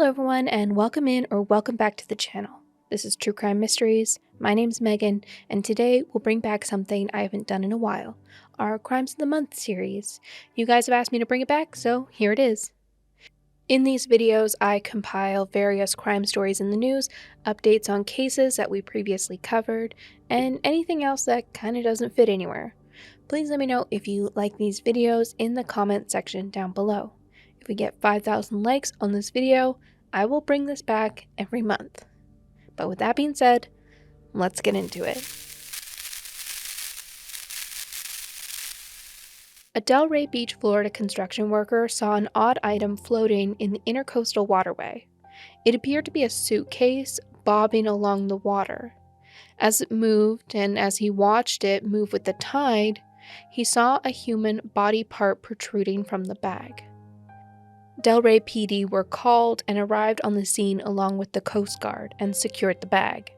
everyone, and welcome in or welcome back to the channel. This is True Crime Mysteries. My name's Megan, and today we'll bring back something I haven't done in a while, our Crimes of the Month series. You guys have asked me to bring it back, so here it is. In these videos, I compile various crime stories in the news, updates on cases that we previously covered, and anything else that kinda doesn't fit anywhere. Please let me know if you like these videos in the comment section down below. If we get 5,000 likes on this video, I will bring this back every month. But with that being said, let's get into it. A Delray Beach, Florida construction worker saw an odd item floating in the intercoastal waterway. It appeared to be a suitcase bobbing along the water. As it moved, and as he watched it move with the tide, he saw a human body part protruding from the bag. Delray PD were called and arrived on the scene along with the Coast Guard and secured the bag.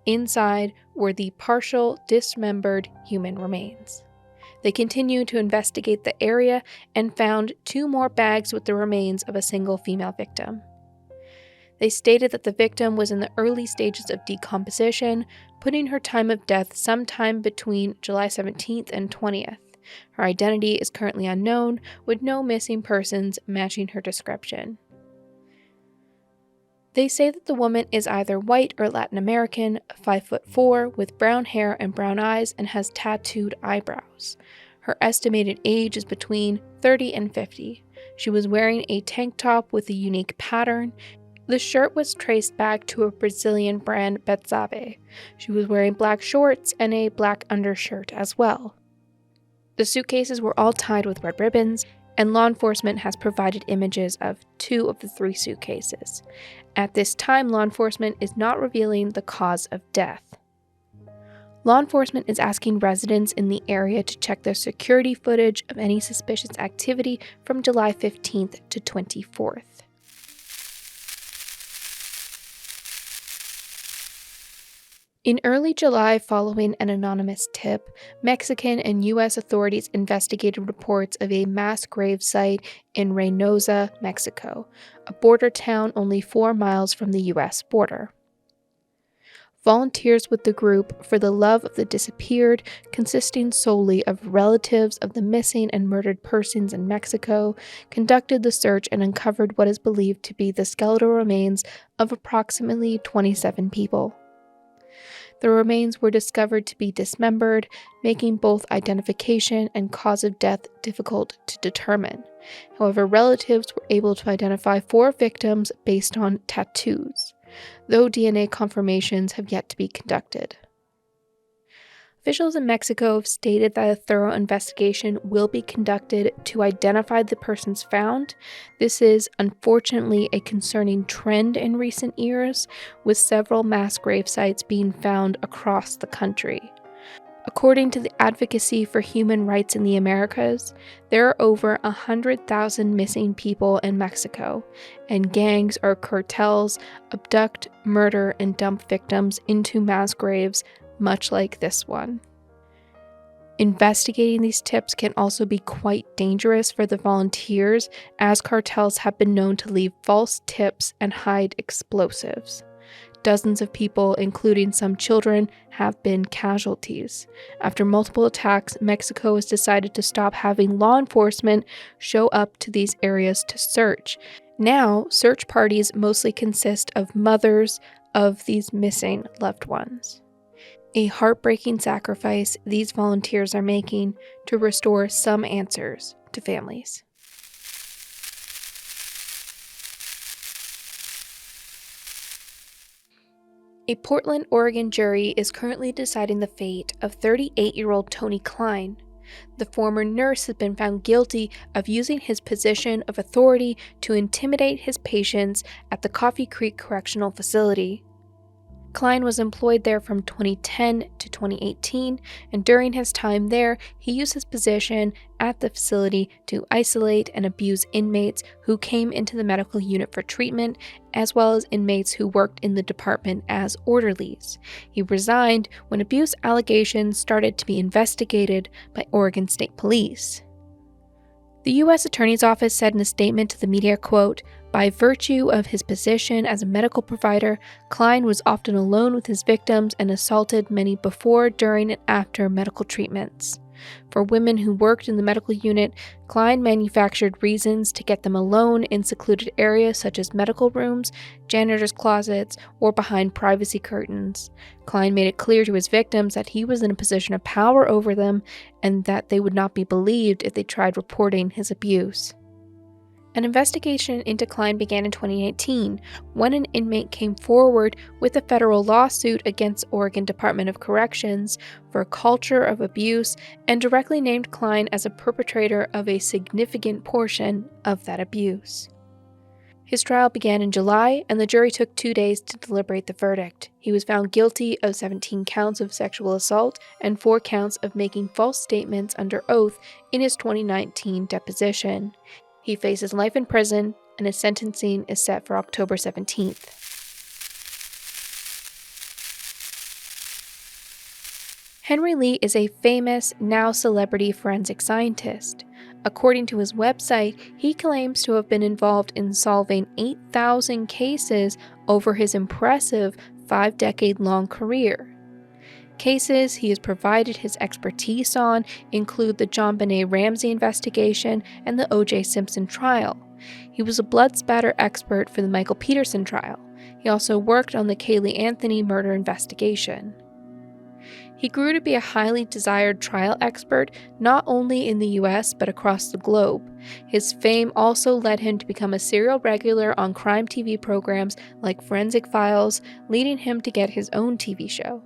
Inside were the partial, dismembered human remains. They continued to investigate the area and found 2 more bags with the remains of a single female victim. They stated that the victim was in the early stages of decomposition, putting her time of death sometime between July 17th and 20th. Her identity is currently unknown, with no missing persons matching her description. They say that the woman is either white or Latin American, 5'4", with brown hair and brown eyes, and has tattooed eyebrows. Her estimated age is between 30 and 50. She was wearing a tank top with a unique pattern. The shirt was traced back to a Brazilian brand Betsabe. She was wearing black shorts and a black undershirt as well. The suitcases were all tied with red ribbons, and law enforcement has provided images of 2 of the 3 suitcases. At this time, law enforcement is not revealing the cause of death. Law enforcement is asking residents in the area to check their security footage of any suspicious activity from July 15th to 24th. In early July, following an anonymous tip, Mexican and U.S. authorities investigated reports of a mass grave site in Reynosa, Mexico, a border town only 4 miles from the U.S. border. Volunteers with the group For the Love of the Disappeared, consisting solely of relatives of the missing and murdered persons in Mexico, conducted the search and uncovered what is believed to be the skeletal remains of approximately 27 people. The remains were discovered to be dismembered, making both identification and cause of death difficult to determine. However, relatives were able to identify 4 victims based on tattoos, though DNA confirmations have yet to be conducted. Officials in Mexico have stated that a thorough investigation will be conducted to identify the persons found. This is unfortunately a concerning trend in recent years, with several mass grave sites being found across the country. According to the Advocacy for Human Rights in the Americas, there are over 100,000 missing people in Mexico, and gangs or cartels abduct, murder, and dump victims into mass graves much like this one. Investigating these tips can also be quite dangerous for the volunteers, as cartels have been known to leave false tips and hide explosives. Dozens of people, including some children, have been casualties. After multiple attacks, Mexico has decided to stop having law enforcement show up to these areas to search. Now, search parties mostly consist of mothers of these missing loved ones. A heartbreaking sacrifice these volunteers are making to restore some answers to families. A Portland, Oregon jury is currently deciding the fate of 38-year-old Tony Klein. The former nurse has been found guilty of using his position of authority to intimidate his patients at the Coffee Creek Correctional Facility. Klein was employed there from 2010 to 2018, and during his time there, he used his position at the facility to isolate and abuse inmates who came into the medical unit for treatment, as well as inmates who worked in the department as orderlies. He resigned when abuse allegations started to be investigated by Oregon State Police. The U.S. Attorney's Office said in a statement to the media, quote, By virtue of his position as a medical provider, Klein was often alone with his victims and assaulted many before, during, and after medical treatments. For women who worked in the medical unit, Klein manufactured reasons to get them alone in secluded areas such as medical rooms, janitor's closets, or behind privacy curtains. Klein made it clear to his victims that he was in a position of power over them and that they would not be believed if they tried reporting his abuse. An investigation into Klein began in 2018 when an inmate came forward with a federal lawsuit against Oregon Department of Corrections for a culture of abuse and directly named Klein as a perpetrator of a significant portion of that abuse. His trial began in July, and the jury took 2 days to deliberate the verdict. He was found guilty of 17 counts of sexual assault and 4 counts of making false statements under oath in his 2019 deposition. He faces life in prison, and his sentencing is set for October 17th. Henry Lee is a famous, now celebrity forensic scientist. According to his website, he claims to have been involved in solving 8,000 cases over his impressive 5-decade-long career. Cases he has provided his expertise on include the JonBenet Ramsey investigation and the O.J. Simpson trial. He was a blood spatter expert for the Michael Peterson trial. He also worked on the Caylee Anthony murder investigation. He grew to be a highly desired trial expert not only in the U.S. but across the globe. His fame also led him to become a serial regular on crime TV programs like Forensic Files, leading him to get his own TV show.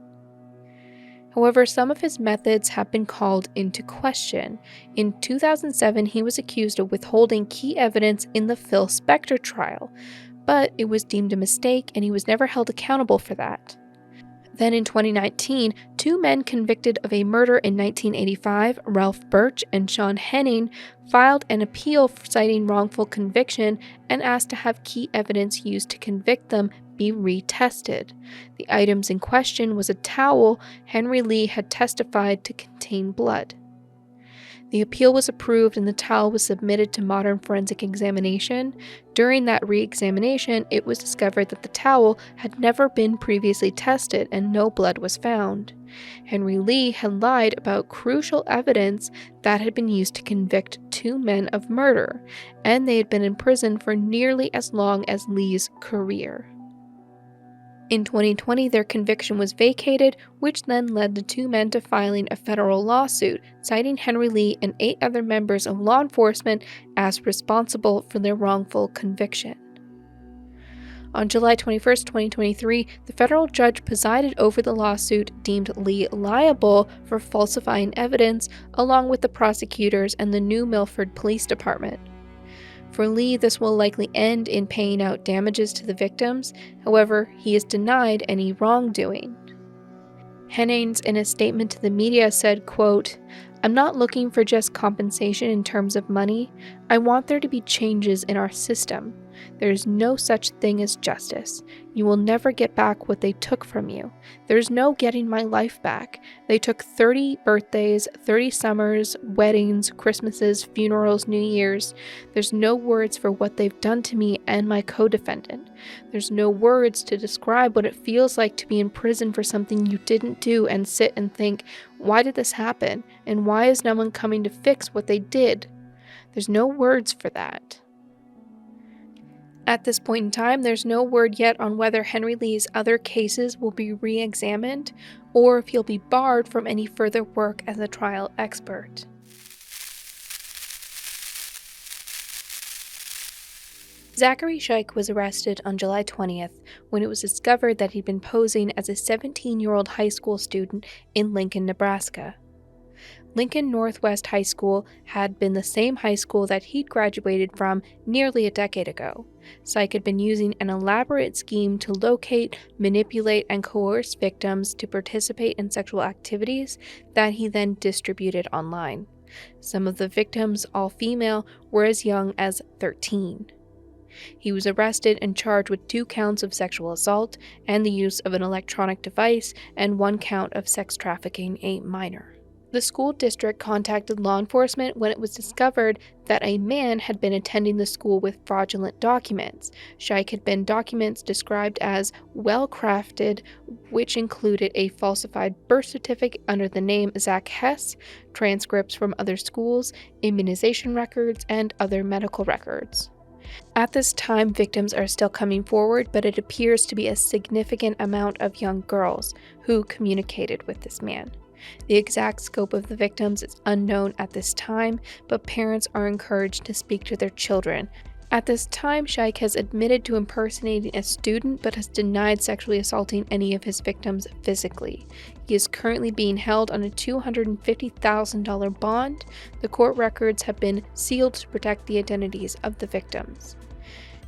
However, some of his methods have been called into question. In 2007, he was accused of withholding key evidence in the Phil Spector trial, but it was deemed a mistake and he was never held accountable for that. Then in 2019, 2 men convicted of a murder in 1985, Ralph Birch and Sean Henning, filed an appeal citing wrongful conviction and asked to have key evidence used to convict them be retested. The items in question was a towel Henry Lee had testified to contain blood. The appeal was approved and the towel was submitted to modern forensic examination. During that re-examination, it was discovered that the towel had never been previously tested and no blood was found. Henry Lee had lied about crucial evidence that had been used to convict 2 men of murder, and they had been in prison for nearly as long as Lee's career. In 2020, their conviction was vacated, which then led the 2 men to filing a federal lawsuit, citing Henry Lee and 8 other members of law enforcement as responsible for their wrongful conviction. On July 21, 2023, the federal judge presided over the lawsuit deemed Lee liable for falsifying evidence, along with the prosecutors and the New Milford Police Department. For Lee, this will likely end in paying out damages to the victims. However, he is denied any wrongdoing. Hennings, in a statement to the media, said, quote, "I'm not looking for just compensation in terms of money. I want there to be changes in our system. There is no such thing as justice. You will never get back what they took from you. There's no getting my life back. They took 30 birthdays, 30 summers, weddings, Christmases, funerals, New Year's. There's no words for what they've done to me and my co-defendant. There's no words to describe what it feels like to be in prison for something you didn't do and sit and think, why did this happen? And why is no one coming to fix what they did? There's no words for that." At this point in time, there's no word yet on whether Henry Lee's other cases will be re-examined or if he'll be barred from any further work as a trial expert. Zachary Scheich was arrested on July 20th when it was discovered that he'd been posing as a 17-year-old high school student in Lincoln, Nebraska. Lincoln Northwest High School had been the same high school that he'd graduated from nearly a decade ago. Scheich had been using an elaborate scheme to locate, manipulate, and coerce victims to participate in sexual activities that he then distributed online. Some of the victims, all female, were as young as 13. He was arrested and charged with 2 counts of sexual assault and the use of an electronic device and 1 count of sex trafficking a minor. The school district contacted law enforcement when it was discovered that a man had been attending the school with fraudulent documents. Shaik had been documents described as well-crafted, which included a falsified birth certificate under the name Zach Hess, transcripts from other schools, immunization records, and other medical records. At this time, victims are still coming forward, but it appears to be a significant amount of young girls who communicated with this man. The exact scope of the victims is unknown at this time, but parents are encouraged to speak to their children. At this time, Shaik has admitted to impersonating a student but has denied sexually assaulting any of his victims physically. He is currently being held on a $250,000 bond. The court records have been sealed to protect the identities of the victims.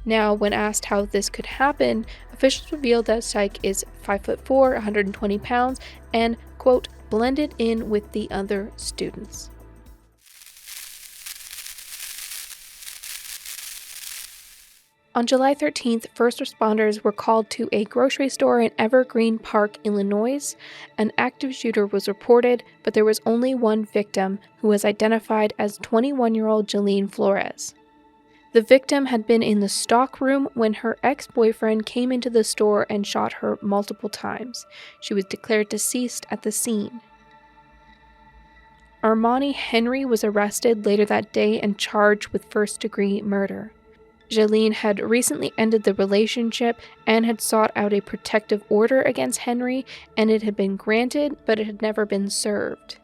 Now, when asked how this could happen, officials revealed that Shaik is 5'4", 120 pounds, and, quote, blended in with the other students. On July 13th, first responders were called to a grocery store in Evergreen Park, Illinois. An active shooter was reported, but there was only one victim, who was identified as 21-year-old Jailene Flores. The victim had been in the stock room when her ex-boyfriend came into the store and shot her multiple times. She was declared deceased at the scene. Armani Henry was arrested later that day and charged with first-degree murder. Jailene had recently ended the relationship and had sought out a protective order against Henry, and it had been granted, but it had never been served.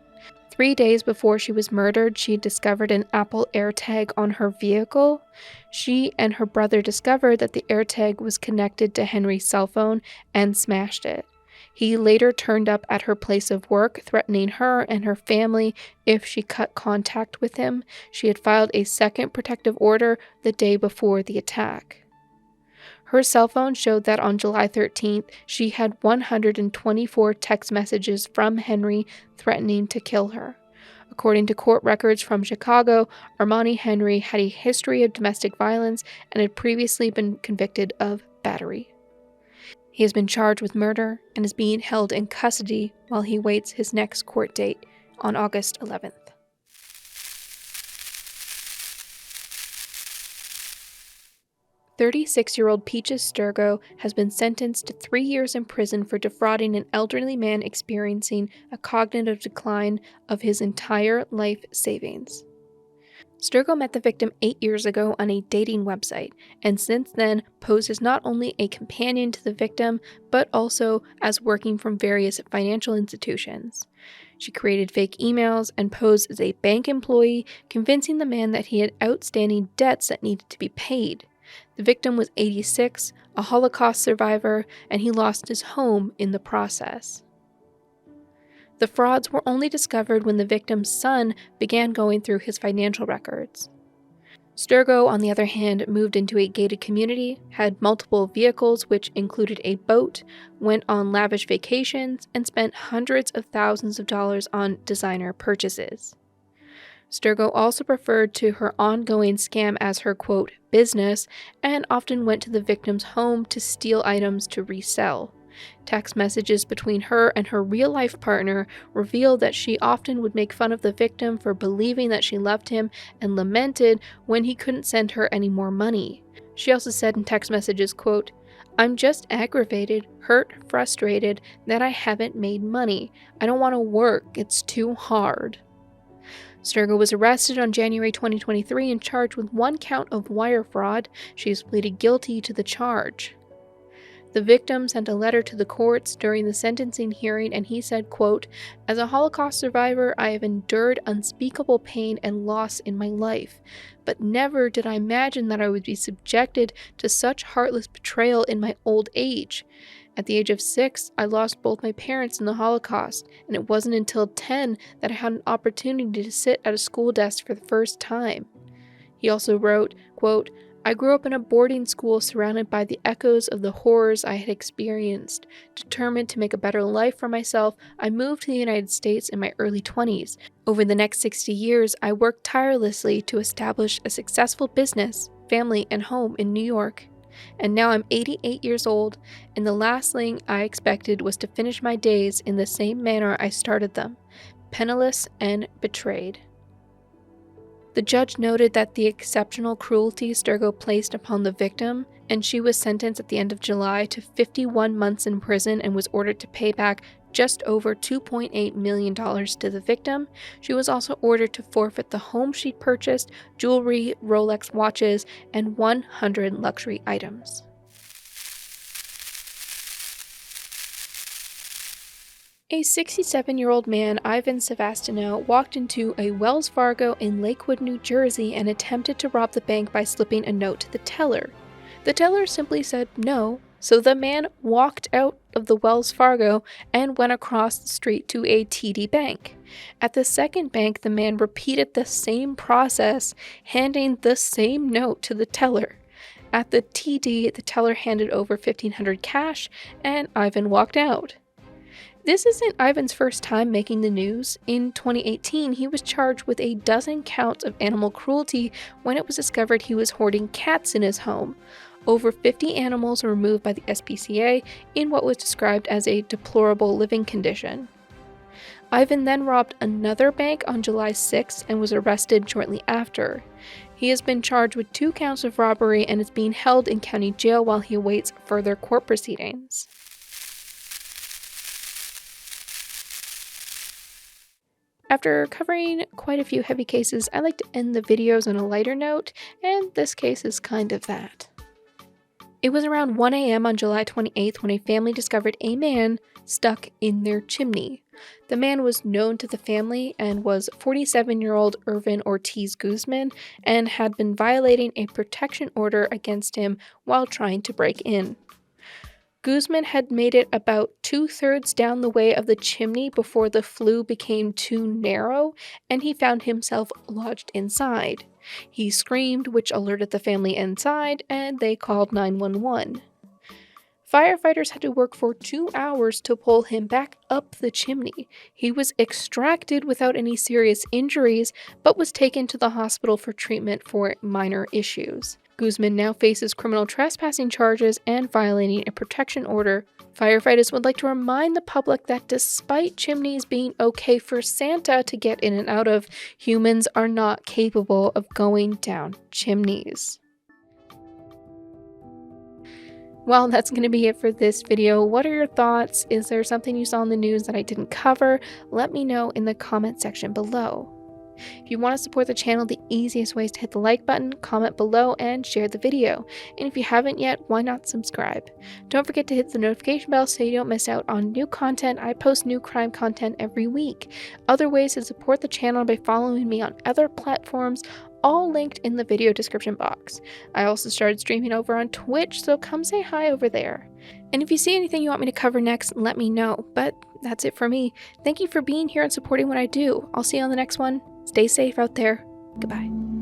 3 days before she was murdered, she discovered an Apple AirTag on her vehicle. She and her brother discovered that the AirTag was connected to Henry's cell phone and smashed it. He later turned up at her place of work, threatening her and her family if she cut contact with him. She had filed a second protective order the day before the attack. Her cell phone showed that on July 13th, she had 124 text messages from Henry threatening to kill her. According to court records from Chicago, Armani Henry had a history of domestic violence and had previously been convicted of battery. He has been charged with murder and is being held in custody while he waits his next court date on August 11th. 36-year-old Peaches Stergo has been sentenced to 3 years in prison for defrauding an elderly man experiencing a cognitive decline of his entire life savings. Stergo met the victim 8 years ago on a dating website, and since then posed as not only a companion to the victim, but also as working from various financial institutions. She created fake emails and posed as a bank employee, convincing the man that he had outstanding debts that needed to be paid. The victim was 86, a Holocaust survivor, and he lost his home in the process. The frauds were only discovered when the victim's son began going through his financial records. Stergo, on the other hand, moved into a gated community, had multiple vehicles which included a boat, went on lavish vacations, and spent hundreds of thousands of dollars on designer purchases. Stergo also referred to her ongoing scam as her, quote, business, and often went to the victim's home to steal items to resell. Text messages between her and her real-life partner revealed that she often would make fun of the victim for believing that she loved him and lamented when he couldn't send her any more money. She also said in text messages, quote, I'm just aggravated, hurt, frustrated that I haven't made money. I don't want to work. It's too hard. Stergo was arrested on January 2023 and charged with 1 count of wire fraud. She has pleaded guilty to the charge. The victim sent a letter to the courts during the sentencing hearing, and he said, quote, as a Holocaust survivor, I have endured unspeakable pain and loss in my life, but never did I imagine that I would be subjected to such heartless betrayal in my old age. At the age of 6, I lost both my parents in the Holocaust, and it wasn't until 10 that I had an opportunity to sit at a school desk for the first time. He also wrote, quote, I grew up in a boarding school surrounded by the echoes of the horrors I had experienced. Determined to make a better life for myself, I moved to the United States in my early 20s. Over the next 60 years, I worked tirelessly to establish a successful business, family, and home in New York. And now I'm 88 years old, and the last thing I expected was to finish my days in the same manner I started them, penniless and betrayed. The judge noted that the exceptional cruelty Stergo placed upon the victim, and she was sentenced at the end of July to 51 months in prison and was ordered to pay back just over $2.8 million to the victim. She was also ordered to forfeit the home she'd purchased, jewelry, Rolex watches, and 100 luxury items. A 67-year-old man, Ivan Sevastino, walked into a Wells Fargo in Lakewood, New Jersey and attempted to rob the bank by slipping a note to the teller. The teller simply said no, so the man walked out of the Wells Fargo and went across the street to a TD Bank. At the second bank, the man repeated the same process, handing the same note to the teller. At the TD, the teller handed over $1,500 cash, and Ivan walked out. This isn't Ivan's first time making the news. In 2018, he was charged with a dozen counts of animal cruelty when it was discovered he was hoarding cats in his home. Over 50 animals were removed by the SPCA in what was described as a deplorable living condition. Ivan then robbed another bank on July 6 and was arrested shortly after. He has been charged with 2 counts of robbery and is being held in county jail while he awaits further court proceedings. After covering quite a few heavy cases, I like to end the videos on a lighter note, and this case is kind of that. It was around 1 a.m. on July 28th when a family discovered a man stuck in their chimney. The man was known to the family and was 47-year-old Irvin Ortiz Guzman and had been violating a protection order against him while trying to break in. Guzman had made it about 2/3 down the way of the chimney before the flue became too narrow, and he found himself lodged inside. He screamed, which alerted the family inside, and they called 911. Firefighters had to work for 2 hours to pull him back up the chimney. He was extracted without any serious injuries, but was taken to the hospital for treatment for minor issues. Guzman now faces criminal trespassing charges and violating a protection order. Firefighters would like to remind the public that despite chimneys being okay for Santa to get in and out of, humans are not capable of going down chimneys. Well, that's going to be it for this video. What are your thoughts? Is there something you saw in the news that I didn't cover? Let me know in the comment section below. If you want to support the channel, the easiest way is to hit the like button, comment below, and share the video. And if you haven't yet, why not subscribe? Don't forget to hit the notification bell so you don't miss out on new content. I post new crime content every week. Other ways to support the channel are by following me on other platforms, all linked in the video description box. I also started streaming over on Twitch, so come say hi over there. And if you see anything you want me to cover next, let me know. But that's it for me. Thank you for being here and supporting what I do. I'll see you on the next one. Stay safe out there. Goodbye.